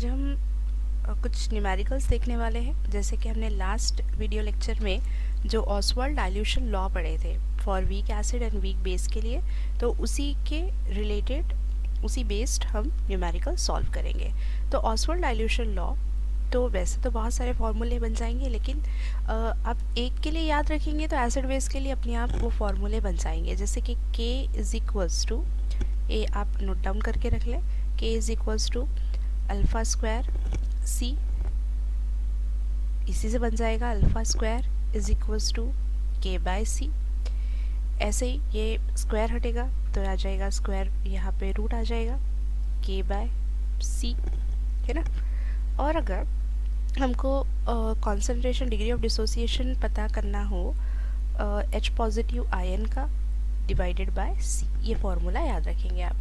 आज हम कुछ न्यूमेरिकल्स देखने वाले हैं। जैसे कि हमने लास्ट वीडियो लेक्चर में जो ऑसवाल्ड डाइल्यूशन लॉ पढ़े थे for weak acid and weak base के लिए, तो उसी के रिलेटेड उसी बेस्ड हम न्यूमेरिकल सॉल्व करेंगे। तो ऑसवाल्ड डाइल्यूशन लॉ, तो वैसे तो बहुत सारे फॉर्मूले बन जाएंगे, लेकिन आप एक के लिए याद रखेंगे तो एसिड बेस के लिए अपने आप वो फॉर्मूले बन जाएंगे। जैसे कि K इज इक्वल्स टू, ये आप नोट डाउन करके रख लें, K is equals to alpha square C, इसी से बन जाएगा अल्फ़ा स्क्वायर is equals to K by C। ऐसे ही ये स्क्वायर हटेगा तो आ जाएगा स्क्वायर, यहाँ पे रूट आ जाएगा K बाय C, है ना। और अगर हमको कॉन्सेंट्रेशन डिग्री ऑफ डिसोसिएशन पता करना हो H पॉजिटिव आयन का डिवाइडेड बाय C, ये फॉर्मूला याद रखेंगे आप।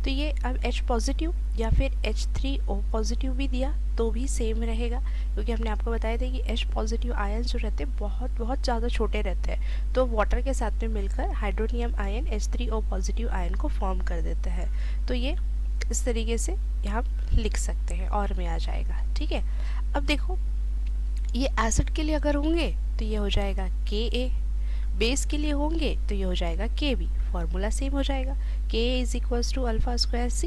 तो ये अब H पॉजिटिव या फिर H3O पॉजिटिव भी दिया तो भी सेम रहेगा, क्योंकि हमने आपको बताया था कि H पॉजिटिव आयन जो रहते हैं बहुत ज़्यादा छोटे रहते हैं, तो वाटर के साथ में मिलकर hydronium ion H3O positive ion को फॉर्म कर देता है। तो ये इस तरीके से यहाँ लिख सकते हैं और में आ जाएगा। ठीक है, अब देखो ये एसिड के लिए अगर होंगे तो ये हो जाएगा Ka, बेस के लिए होंगे तो ये हो जाएगा Kb, फॉर्मूला सेम हो जाएगा। K is equals to alpha square C,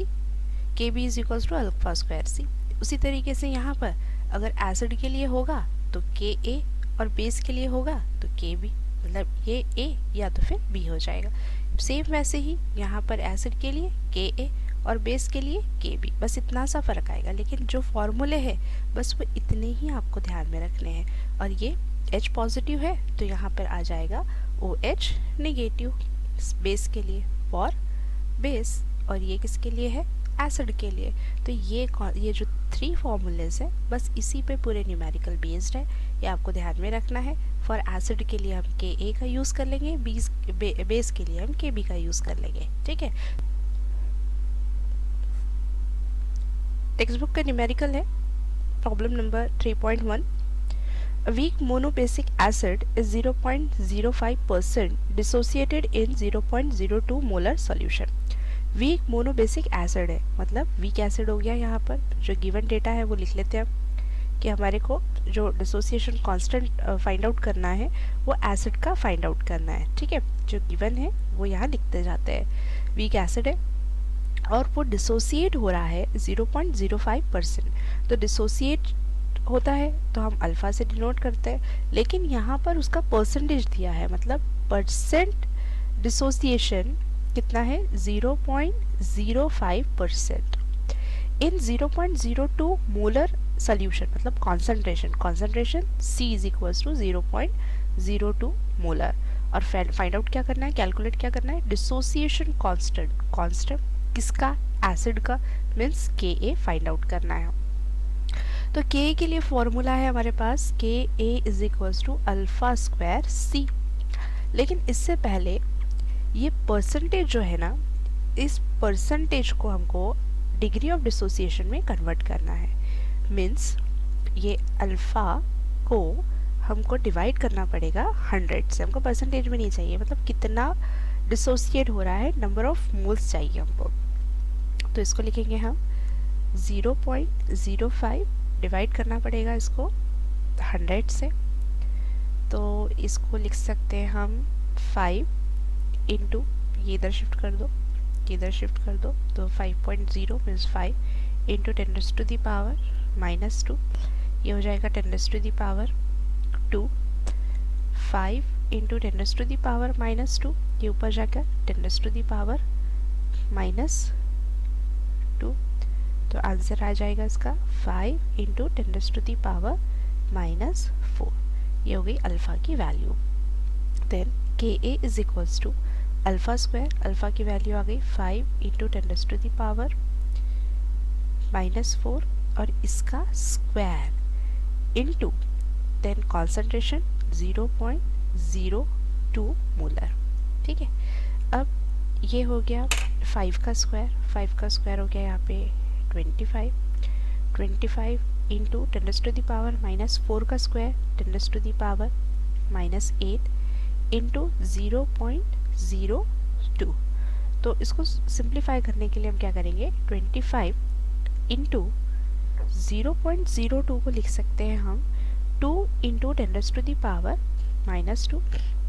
Kb is equals to alpha square C। उसी तरीके से यहाँ पर अगर एसिड के लिए होगा तो Ka और बेस के लिए होगा तो Kb, मतलब ये A या तो फिर B हो जाएगा। सेम वैसे ही यहाँ पर एसिड के लिए Ka और बेस के लिए Kb, बस इतना सा फ़र्क आएगा, लेकिन जो फॉर्मूले हैं बस वो इतने ही आपको ध्यान में रखने हैं। और ये H पॉजिटिव है तो यहाँ पर आ जाएगा OH नेगेटिव बेस के लिए फॉर बेस, और ये किसके लिए है, एसिड के लिए। तो ये जो 3 फॉर्मूलेज हैं बस इसी पे पूरे न्यूमेरिकल बेस्ड है, ये आपको ध्यान में रखना है। फॉर एसिड के लिए हम Ka का यूज़ कर लेंगे, बेस के लिए हम Kb का यूज़ कर लेंगे। ठीक है, टेक्स्ट बुक का न्यूमेरिकल है problem number 3.1। A weak monobasic acid is 0.05% dissociated in 0.02 molar solution। Weak monobasic acid है, मतलब वीक एसिड हो गया। यहाँ पर जो गिवन डेटा है वो लिख लेते हैं हम कि हमारे को जो डिसोसिएशन कांस्टेंट फाइंड आउट करना है वो एसिड का फाइंड आउट करना है। ठीक है, जो गिवन है वो यहाँ लिखते जाते हैं। वीक एसिड है और वो डिसोसिएट हो रहा है 0.05%। तो डिसोसिएट होता है तो हम अल्फ़ा से डिनोट करते हैं, लेकिन यहाँ पर उसका परसेंटेज दिया है, मतलब परसेंट डिसोसिएशन कितना है, 0.05%। इन 0.02 मोलर सोल्यूशन, मतलब concentration C is equals to 0.02 molar. और फाइंड आउट क्या करना है, कैलकुलेट क्या करना है, डिसोसिएशन कांस्टेंट किसका, एसिड का, मीन्स Ka फाइंड आउट करना है। तो Ka के लिए फॉर्मूला है हमारे पास Ka is equals to alpha square C। लेकिन इससे पहले ये परसेंटेज जो है ना, इस परसेंटेज को हमको डिग्री ऑफ डिसोसिएशन में कन्वर्ट करना है। मीन्स ये अल्फ़ा को हमको डिवाइड करना पड़ेगा 100 से, हमको परसेंटेज में नहीं चाहिए, मतलब कितना डिसोसिएट हो रहा है, नंबर ऑफ मोल्स चाहिए हमको। तो इसको लिखेंगे हम 0.05 डिवाइड करना पड़ेगा इसको 100 से, तो इसको लिख सकते हैं हम 5 इंटू, ये इधर शिफ्ट कर दो, ये इधर शिफ्ट कर दो, तो 5.0 means 5 into 10 to the power -2, ये हो जाएगा 10 to the power 2। 5 into 10 to the power -2, ये ऊपर जाकर 10 टू दी पावर -2, तो आंसर आ जाएगा इसका 5 इंटू 10 टू दी पावर -4। ये हो गई अल्फ़ा की value. Then Ka is equals to alpha square, alpha की वैल्यू आ गई 5 इंटू 10 टू दी पावर -4 और इसका square into then concentration 0.02 molar. ठीक है, अब ये हो गया 5 का स्क्वायर, 5 का स्क्वायर हो गया यहाँ पे 25 इंटू 10 टू दी पावर -4 का square 10 to the power -8 into 0.02। तो इसको सिंप्लीफाई करने के लिए हम क्या करेंगे, 25 इंटू 0.02 को लिख सकते हैं हम 2 इंटू 10⁻⁻2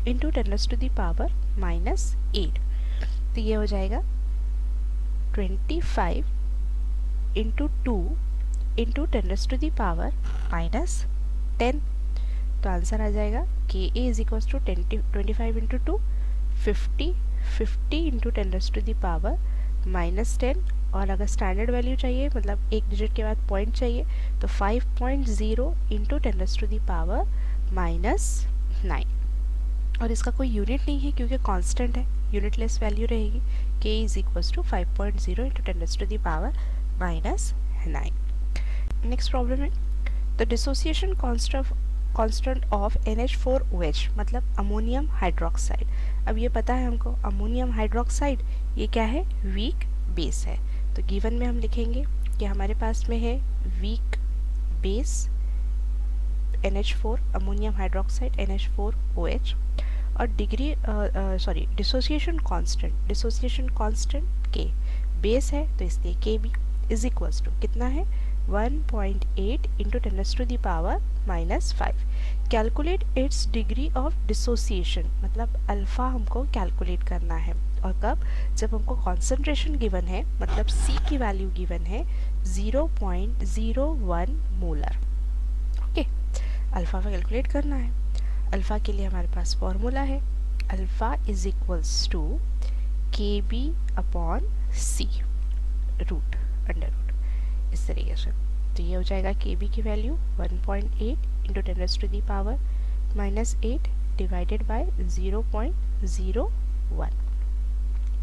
इंटू 10⁻⁻8। तो ये हो जाएगा 25 इंटू 2 इंटू 10⁻⁻10। तो आंसर आ जाएगा के A is equals to 25 into 2 50 50 into 10⁻⁻10। और अगर स्टैंडर्ड वैल्यू चाहिए मतलब एक डिजिट के बाद पॉइंट चाहिए तो 5.0 इंटू 10⁻⁻9। और इसका कोई यूनिट नहीं है क्योंकि कांस्टेंट है, यूनिटलेस वैल्यू रहेगी। k is equals to 5.0 into 10⁻⁻9। Next problem है the dissociation constant of NH4OH मतलब अमोनियम हाइड्रोक्साइड। अब ये पता है हमको अमोनियम हाइड्रोक्साइड ये क्या है, वीक बेस है। तो गिवन में हम लिखेंगे कि हमारे पास में है weak base NH4 ammonium hydroxide NH4OH और degree dissociation constant K base है तो इसलिए Kb इज इक्वल्स टू कितना है 1.8 into 10⁻⁻5। Calculate its degree of dissociation मतलब अल्फ़ा हमको कैलकुलेट करना है। और कब, जब हमको कॉन्सेंट्रेशन गिवन है मतलब C की वैल्यू गिवन है 0.01 मोलर। ओके, अल्फ़ा का कैलकुलेट करना है। अल्फ़ा के लिए हमारे पास फॉर्मूला है alpha is equals to KB upon C root under root इस तरीके से। तो ये हो जाएगा KB की वैल्यू 1.8 इंटू 10⁻⁻8 डिवाइडेड बाय 0.01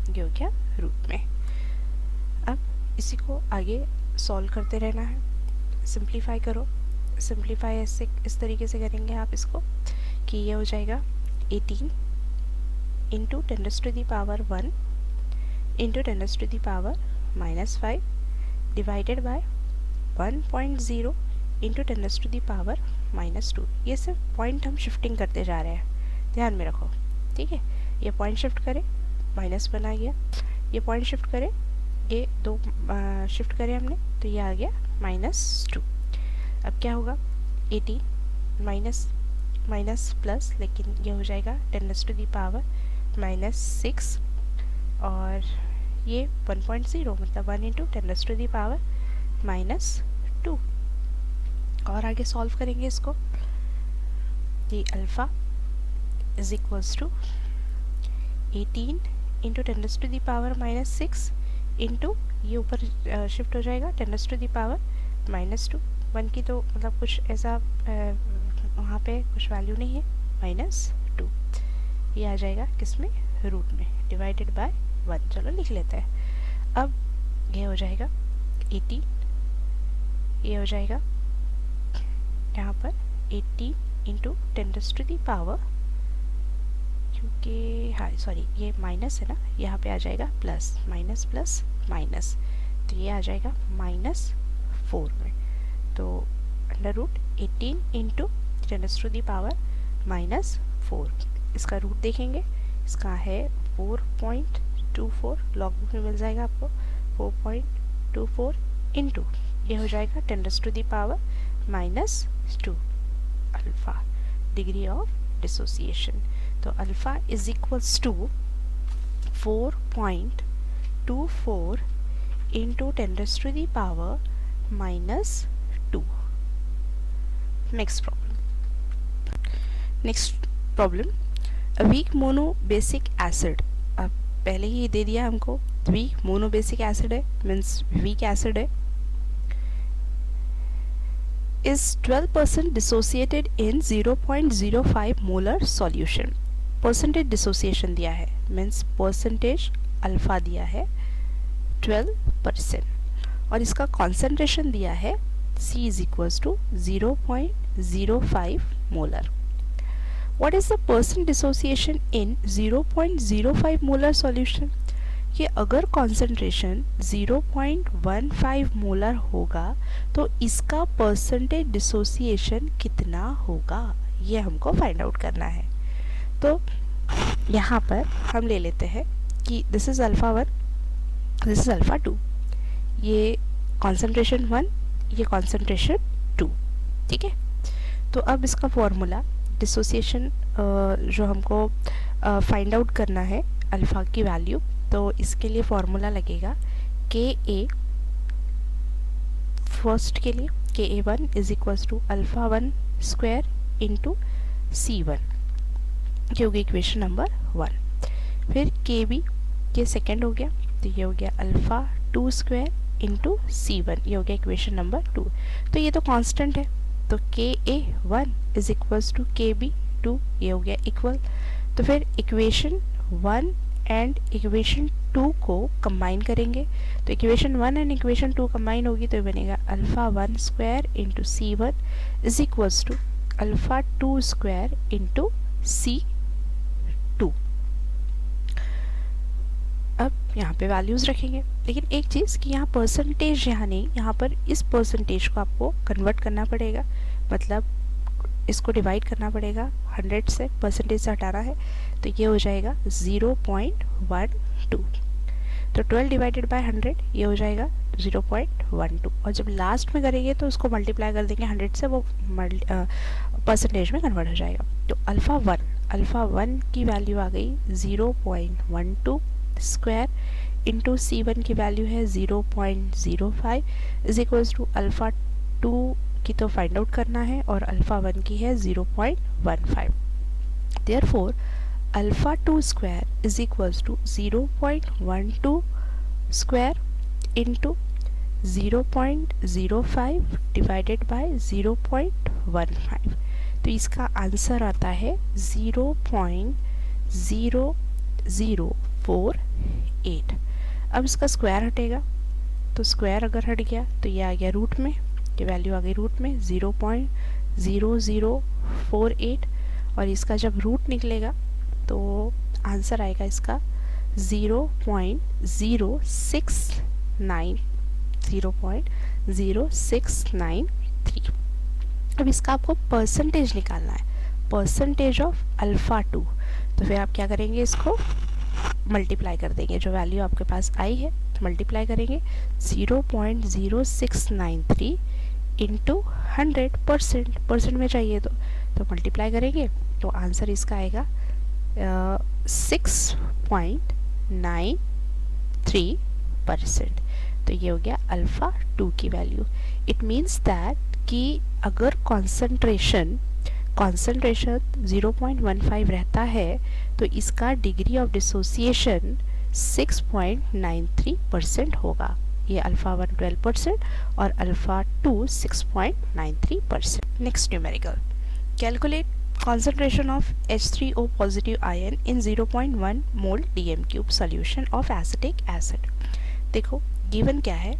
ये हो गया रूट में। अब इसी को आगे सॉल्व करते रहना है, सिंप्लीफाई करो। सिंप्लीफाई ऐसे इस तरीके से करेंगे आप इसको कि ये हो जाएगा 18 into 10⁻1 into 10⁻⁻5 divided by 1.0 into 10⁻⁻2। ये सिर्फ पॉइंट हम शिफ्टिंग करते जा रहे हैं, ध्यान में रखो, ठीक है। ये पॉइंट शिफ्ट करें -1 आ गया, ये पॉइंट शिफ्ट करें, ये दो शिफ्ट करें हमने तो ये आ गया -2। अब क्या होगा 18 माइनस प्लस, लेकिन ये हो जाएगा 10⁻⁻6 और ये 1.0 मतलब 1 इंटू 10⁻⁻2। और आगे सॉल्व करेंगे इसको। ये alpha is equals to 18 into 10⁻6 into ये ऊपर शिफ्ट हो जाएगा 10⁻2। 1 की तो मतलब कुछ ऐसा वहाँ पे कुछ वैल्यू नहीं है -2। ये आ जाएगा किसमें, रूट में, डिवाइडेड बाय 1। चलो लिख लेते हैं। अब ये हो जाएगा 80, ये हो जाएगा यहाँ पर 80 इंटू 10⁻, क्योंकि हाँ सॉरी ये माइनस है ना, यहाँ पे आ जाएगा प्लस, माइनस प्लस माइनस, तो ये आ जाएगा -4 में। तो अंडर रूट 18 इंटू 10⁻⁻4, इसका रूट देखेंगे, इसका है 4.24, लॉग बुक में मिल जाएगा आपको 4.24 इंटू ये हो जाएगा 10⁻⁻2 अल्फ़ा डिग्री ऑफ डिसोसिएशन। तो alpha is equals to 4.24 into 10⁻²। Next problem a weak monobasic acid. अब पहले ही दे दिया हमको वीक मोनोबेसिक एसिड है, मीन्स वीक एसिड है, is 12% dissociated in 0.05 molar solution। Percentage dissociation दिया है, मीन्स परसेंटेज अल्फ़ा दिया है 12% और इसका कॉन्सेंट्रेशन दिया है C is equals to 0.05 molar। What is the percent dissociation in 0.05 molar solution? कि अगर कॉन्सेंट्रेशन 0.15 मोलर होगा तो इसका परसेंटेज डिसोसिएशन कितना होगा, ये हमको फाइंड आउट करना है। तो यहाँ पर हम ले लेते हैं कि this is alpha 1, this is alpha 2, ये कॉन्सेंट्रेशन 1, ये कॉन्सेंट्रेशन 2, ठीक है। तो अब इसका फॉर्मूला डिसोसिएशन जो हमको फाइंड आउट करना है अल्फ़ा की वैल्यू, तो इसके लिए फॉर्मूला लगेगा के ए फर्स्ट के लिए KA1 is equals to alpha 1 square into C1, ये हो गया इक्वेशन नंबर 1। फिर KB ये सेकेंड हो गया, तो ये हो गया अल्फ़ा 2 स्क्वायर इंटू C1, ये हो गया इक्वेशन नंबर 2। तो ये तो कांस्टेंट है, तो KA1 is equals to KB2, ये हो गया इक्वल। तो फिर इक्वेशन 1 एंड इक्वेशन 2 को कंबाइन करेंगे, तो इक्वेशन 1 एंड इक्वेशन 2 कंबाइन होगी तो बनेगा alpha 1 square into C1 is equals to alpha 2 square into C2। अब यहाँ पे वैल्यूज़ रखेंगे, लेकिन एक चीज़ कि यहाँ परसेंटेज यहाँ नहीं, यहाँ पर इस परसेंटेज को आपको कन्वर्ट करना पड़ेगा, मतलब इसको डिवाइड करना पड़ेगा 100 से, परसेंटेज से हटाना है, तो ये हो जाएगा 0.12। तो 12 डिवाइडेड बाय 100 ये हो जाएगा 0.12, और जब लास्ट में करेंगे तो उसको मल्टीप्लाई कर देंगे 100 से, वो परसेंटेज में कन्वर्ट हो जाएगा। तो अल्फ़ा 1 की वैल्यू आ गई 0.12 स्क्वायर इंटू C1 की वैल्यू है 0.05 इज इक्वल्स टू अल्फ़ा 2 की तो फाइंड आउट करना है और अल्फ़ा 1 की है 0.15। Therefore alpha 2 square is equals to 0.12 square into 0.05 divided by 0.15, तो इसका आंसर आता है 0.0048। अब इसका स्क्वायर हटेगा, तो स्क्वायर अगर हट गया तो ये आ गया रूट में, ये वैल्यू आ गई रूट में 0.0048, और इसका जब रूट निकलेगा तो आंसर आएगा इसका 0.0693। अब इसका आपको परसेंटेज निकालना है, परसेंटेज ऑफ अल्फ़ा 2, तो फिर आप क्या करेंगे, इसको मल्टीप्लाई कर देंगे, जो वैल्यू आपके पास आई है तो मल्टीप्लाई करेंगे 0.0693 इंटू 100%, परसेंट में चाहिए तो मल्टीप्लाई करेंगे, तो आंसर इसका आएगा 6.93%। तो ये हो गया अल्फ़ा 2 की वैल्यू। इट मीन्स दैट कि अगर कॉन्सेंट्रेशन 0.15 रहता है तो इसका डिग्री ऑफ डिसोसिएशन 6.93% होगा। ये अल्फ़ा 1 12% और alpha 2 6.93%। Next numerical, calculate concentration of H3O positive ion in 0.1 mole DM³ solution of acetic acid। देखो गिवन क्या है,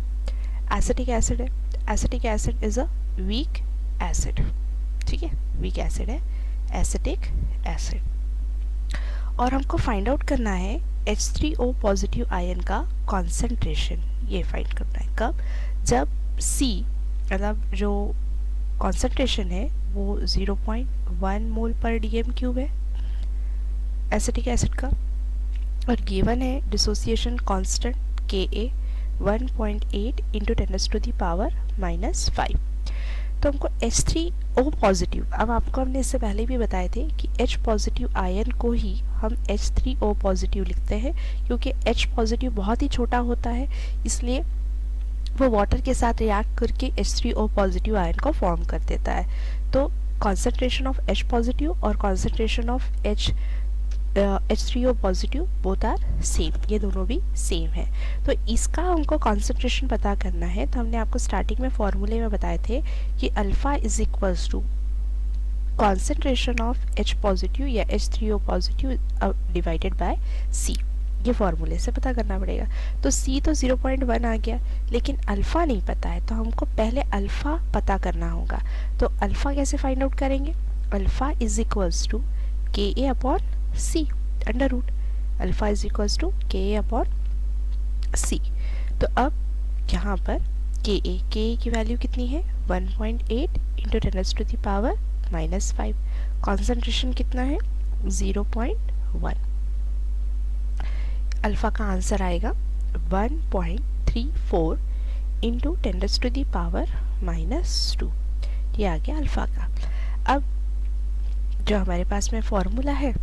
एसिटिक एसिड है, acetic acid is a weak acid, ठीक है, वीक एसिड है एसिटिक एसिड, और हमको फाइंड आउट करना है H3O पॉजिटिव आयन का कॉन्सेंट्रेशन। ये फाइंड करना है कब, जब C मतलब जो कॉन्सेंट्रेशन है वो 0.1 मोल पर DM³ है एसिटिक एसिड का, और गिवन है डिसोसिएशन कांस्टेंट Ka 1.8 इंटू 10⁻⁻5। तो हमको H3O पॉजिटिव, अब आपको हमने इससे पहले भी बताए थे कि H पॉजिटिव आयन को ही हम H3O पॉजिटिव लिखते हैं, क्योंकि H पॉजिटिव बहुत ही छोटा होता है, इसलिए वो वाटर के साथ रिएक्ट करके H3O पॉजिटिव आयन को फॉर्म कर देता है। तो कॉन्सेंट्रेशन ऑफ H पॉजिटिव और concentration of H3O positive both are same, ये दोनों भी सेम है। तो इसका हमको कॉन्सेंट्रेशन पता करना है, तो हमने आपको स्टार्टिंग में फॉर्मूले में बताए थे कि alpha is equals to concentration of H positive या H3O positive divided by C, ये फॉर्मूले से पता करना पड़ेगा। तो C तो 0.1 आ गया, लेकिन अल्फ़ा नहीं पता है, तो हमको पहले अल्फ़ा पता करना होगा। तो अल्फ़ा कैसे फाइंड आउट करेंगे, alpha is equals to Ka upon C under root, alpha is equals to Ka upon C। तो अब यहाँ पर Ka की वैल्यू कितनी है 1.8 इंटू 10⁻⁻5, कॉन्सेंट्रेशन कितना है 0.1, अल्फ़ा का आंसर आएगा 1.34 इंटू 10⁻⁻5। -2। ये आ गया अल्फ़ा का। अब जो हमारे पास में फॉर्मूला है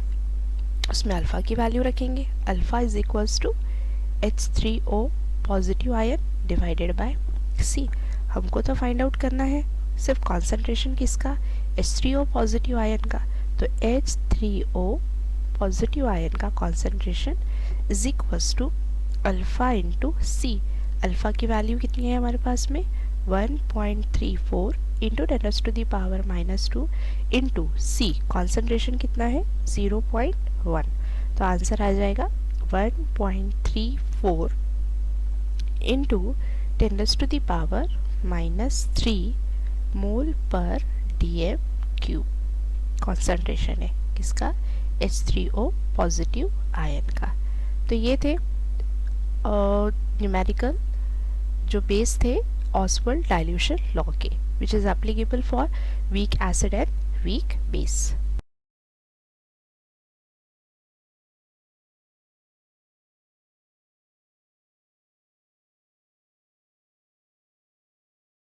उसमें अल्फ़ा की वैल्यू रखेंगे। Alpha is equals to H3O positive ion divided by C। हमको तो फाइंड आउट करना है सिर्फ कॉन्सेंट्रेशन किसका, H3O पॉजिटिव आयन का। तो H3O पॉजिटिव आयन का concentration is equals to alpha into C। Alpha की वैल्यू कितनी है हमारे पास में 1.34 इंटू 10⁻⁻² इंटू C। कॉन्सेंट्रेशन कितना है 0.1। तो आंसर आ जाएगा 1.34 इंटू 10⁻³ मोल पर dm³ कॉन्सेंट्रेशन है किसका, H3O पॉजिटिव आयन का। तो ये थे न्यूमेरिकल जो बेस थे ऑसवर्ल्ड डाइल्यूशन लॉ के, which is applicable for weak acid and weak base.